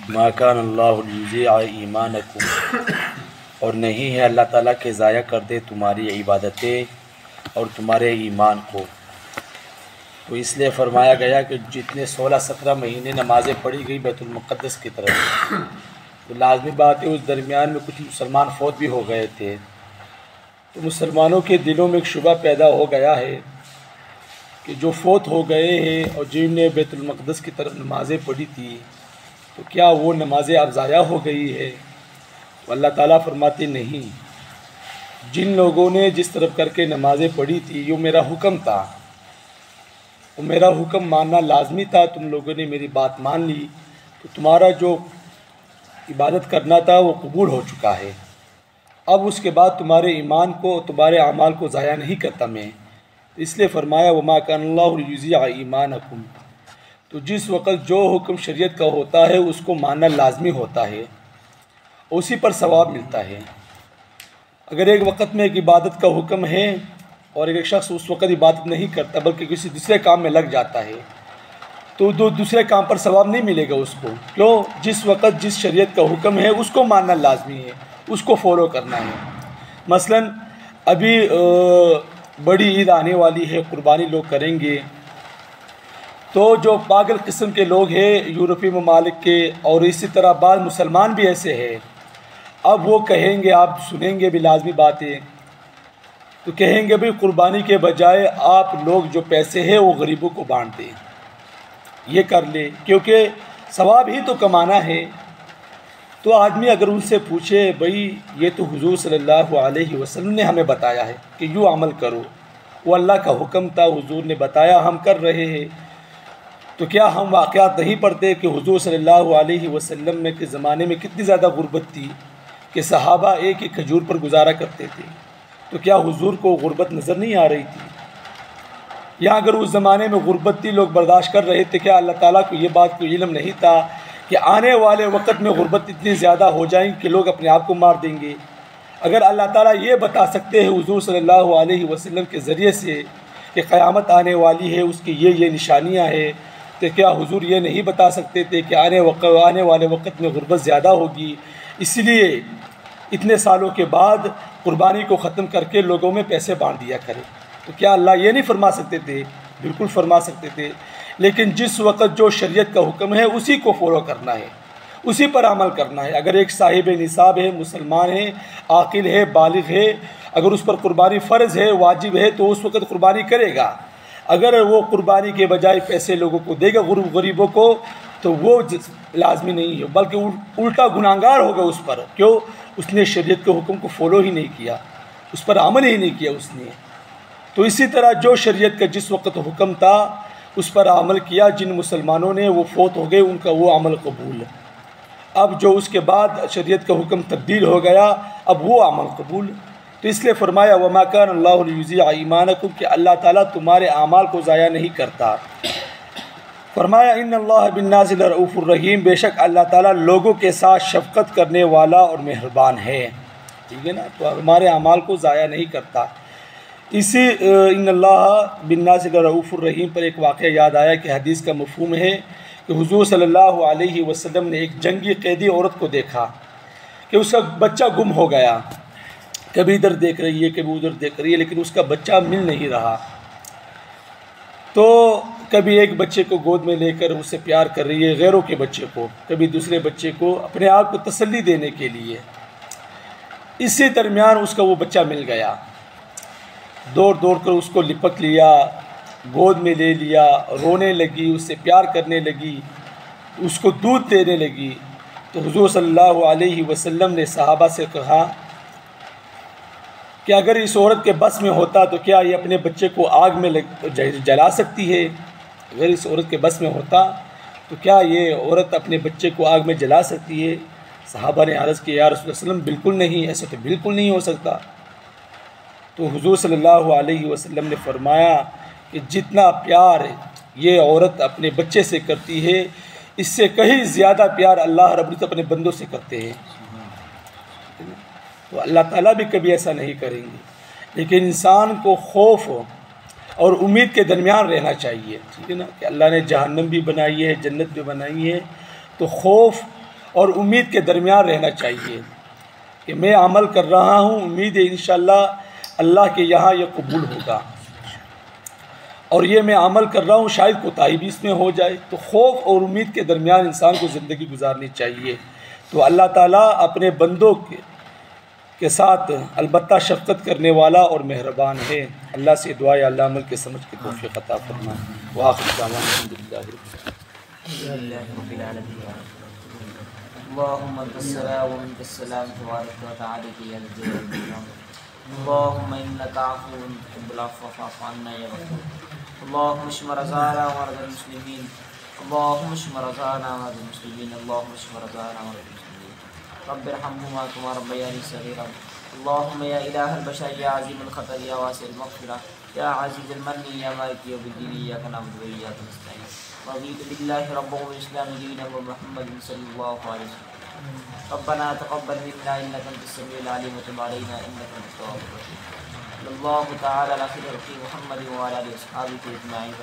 ما کان اللہ لیضیع ایمانکم، اور نہیں ہے اللہ تعالیٰ کہ ضائع کر دے تمہاری عبادتیں اور تمہارے ایمان کو۔ تو اس لیے فرمایا گیا کہ جتنے 16-17 مہینے نمازیں پڑھی گئی بیت المقدس کی طرف، تو لازمی بات ہے اس درمیان میں کچھ مسلمان فوت بھی ہو گئے تھے، تو مسلمانوں کے دلوں میں ایک شبہ پیدا ہو گیا ہے کہ جو فوت ہو گئے ہیں اور جن نے بیت المقدس کی طرف نمازیں پڑھی تھی، تو کیا وہ نمازیں اب ضائع ہو گئی ہے؟ تو اللہ تعالیٰ فرماتے نہیں، جن لوگوں نے جس طرف کر کے نمازیں پڑھی تھی، یہ میرا حکم تھا، وہ میرا حکم ماننا لازمی تھا، تم لوگوں نے میری بات مان لی، تو تمہارا جو عبادت کرنا تھا وہ قبول ہو چکا ہے۔ اب اس کے بعد تمہارے ایمان کو، تمہارے اعمال کو ضائع نہیں کرتا میں، اس لیے فرمایا وما کان اللہ لیضیع ایمانکم۔ تو جس وقت جو حکم شریعت کا ہوتا ہے اس کو ماننا لازمی ہوتا ہے، اسی پر ثواب ملتا ہے۔ اگر ایک وقت میں ایک عبادت کا حکم ہے اور ایک شخص اس وقت عبادت نہیں کرتا بلکہ کسی دوسرے کام میں لگ جاتا ہے، تو دوسرے کام پر ثواب نہیں ملے گا اس کو۔ کیوں؟ جس وقت جس شریعت کا حکم ہے اس کو ماننا لازمی ہے، اس کو فالو کرنا ہے۔ مثلا ابھی بڑی عید آنے والی ہے، قربانی لوگ کریں گے، تو جو پاگل قسم کے لوگ ہیں یورپی ممالک کے، اور اسی طرح بعض مسلمان بھی ایسے ہیں، اب وہ کہیں گے، آپ سنیں گے بھی لازمی باتیں، تو کہیں گے بھئی قربانی کے بجائے آپ لوگ جو پیسے ہیں وہ غریبوں کو بانٹ دیں، یہ کر لیں، کیونکہ ثواب ہی تو کمانا ہے۔ تو آدمی اگر ان سے پوچھے بھئی یہ تو حضور صلی اللہ علیہ وسلم نے ہمیں بتایا ہے کہ یوں عمل کرو، وہ اللہ کا حکم تھا، حضور نے بتایا، ہم کر رہے ہیں، تو کیا ہم واقعات نہیں پڑھتے کہ حضور صلی اللہ علیہ وسلم کے زمانے میں کتنی زیادہ غربت تھی کہ صحابہ ایک ایک کھجور پر گزارا کرتے تھے؟ تو کیا حضور کو غربت نظر نہیں آ رہی تھی؟ یا اگر اس زمانے میں غربت تھی، لوگ برداشت کر رہے تھے، کیا اللہ تعالیٰ کو یہ بات کو علم نہیں تھا کہ آنے والے وقت میں غربت اتنی زیادہ ہو جائیں کہ لوگ اپنے آپ کو مار دیں گے؟ اگر اللہ تعالیٰ یہ بتا سکتے ہیں حضور صلی اللہ علیہ وسلم کے ذریعے سے کہ قیامت آنے والی ہے، اس کی یہ نشانیاں ہیں، تو کیا حضور یہ نہیں بتا سکتے تھے کہ آنے والے وقت میں غربت زیادہ ہوگی، اس لیے اتنے سالوں کے بعد قربانی کو ختم کر کے لوگوں میں پیسے بانٹ دیا کرے؟ تو کیا اللہ یہ نہیں فرما سکتے تھے؟ بالکل فرما سکتے تھے، لیکن جس وقت جو شریعت کا حکم ہے اسی کو فالو کرنا ہے، اسی پر عمل کرنا ہے۔ اگر ایک صاحب نصاب ہے، مسلمان ہے، عاقل ہے، بالغ ہے، اگر اس پر قربانی فرض ہے، واجب ہے، تو اس وقت قربانی کرے گا۔ اگر وہ قربانی کے بجائے پیسے لوگوں کو دے گا، غریبوں کو، تو وہ لازمی نہیں ہے، بلکہ الٹا گناہگار ہوگا اس پر۔ کیوں؟ اس نے شریعت کے حکم کو فالو ہی نہیں کیا، اس پر عمل ہی نہیں کیا اس نے۔ تو اسی طرح جو شریعت کا جس وقت حکم تھا اس پر عمل کیا، جن مسلمانوں نے وہ فوت ہو گئے، ان کا وہ عمل قبول۔ اب جو اس کے بعد شریعت کا حکم تبدیل ہو گیا، اب وہ عمل قبول۔ تو اس لیے فرمایا وما کان اللہ لیضیع ایمانکم، کہ اللہ تعالیٰ تمہارے اعمال کو ضائع نہیں کرتا۔ فرمایا ان اللہ بالناس لرؤوف الرحیم، بے شک اللہ تعالیٰ لوگوں کے ساتھ شفقت کرنے والا اور مہربان ہے۔ ٹھیک ہے نا؟ تو ہمارے اعمال کو ضائع نہیں کرتا۔ اسی ان اللہ بالناس لرؤوف الرحیم پر ایک واقعہ یاد آیا کہ حدیث کا مفہوم ہے کہ حضور صلی اللہ علیہ وسلم نے ایک جنگی قیدی عورت کو دیکھا کہ اس کا بچہ گم ہو گیا، کبھی ادھر دیکھ رہی ہے، کبھی ادھر دیکھ رہی ہے، لیکن اس کا بچہ مل نہیں رہا۔ تو کبھی ایک بچے کو گود میں لے کر اسے پیار کر رہی ہے، غیروں کے بچے کو، کبھی دوسرے بچے کو، اپنے آپ کو تسلی دینے کے لیے۔ اسی درمیان اس کا وہ بچہ مل گیا، دوڑ کر اس کو لپٹ لیا، گود میں لے لیا، رونے لگی، اس سے پیار کرنے لگی، اس کو دودھ دینے لگی۔ تو حضور صلی اللہ علیہ وسلم نے صحابہ سے کہا کہ اگر اس عورت کے بس میں ہوتا تو کیا یہ اپنے بچے کو آگ میں جلا سکتی ہے؟ اگر اس عورت کے بس میں ہوتا تو کیا یہ عورت اپنے بچے کو آگ میں جلا سکتی ہے؟ صحابہ نے عرض کیا یا رسول اللہ صلی اللہ علیہ وسلم بالکل نہیں، ایسا تو بالکل نہیں ہو سکتا۔ تو حضور صلی اللہ علیہ وسلم نے فرمایا کہ جتنا پیار یہ عورت اپنے بچے سے کرتی ہے، اس سے کہیں زیادہ پیار اللہ رب العزت اپنے بندوں سے کرتے ہیں۔ تو اللہ تعالیٰ بھی کبھی ایسا نہیں کریں گے، لیکن انسان کو خوف اور امید کے درمیان رہنا چاہیے، ٹھیک ہے نا؟ کہ اللہ نے جہنم بھی بنائی ہے، جنت بھی بنائی ہے، تو خوف اور امید کے درمیان رہنا چاہیے کہ میں عمل کر رہا ہوں، امید ہے انشاءاللہ اللہ کے یہاں یہ قبول ہوگا، اور یہ میں عمل کر رہا ہوں شاید کوتاہی بھی اس میں ہو جائے۔ تو خوف اور امید کے درمیان انسان کو زندگی گزارنی چاہیے۔ تو اللہ تعالیٰ اپنے بندوں کے ساتھ البتہ شفقت کرنے والا اور مہربان ہے۔ اللہ سے دعا ہے اللہ عمل کے سمجھ کے توفیق عطا فرمائے۔ وآخر دعوانا الحمدللہ رب العالمین۔ اللهم انت السلام ومنك السلام تبارك وتعالى يا ذا الجلال والاكرام۔ اللهم انك عفو تحب العفو فاعف عنا يا غفور۔ اللهم اشف مرضانا ومرضى المسلمين، اللهم اشف مرضانا ومرضى المسلمين، اللهم اشف مرضانا ومرضى المسلمين، رب ارحمهما كما ربياني صغيرا۔ اللهم يا إله البشر يا عظيم الخطر يا واسع المغفرة يا عزيز المن يا مالك يوم الدين إياك نعبد وإياك نستعين، رضيت بالله ربا وبالإسلام دينا ومحمد صلى الله عليه وسلم۔ ربنا تقبل منا إنك أنت السميع العليم وتب علينا إنك أنت التواب الرحيم۔ صلی اللہ تعالی علی خیر خلق محمد وعلی آلہ وصحبہ اجمعین۔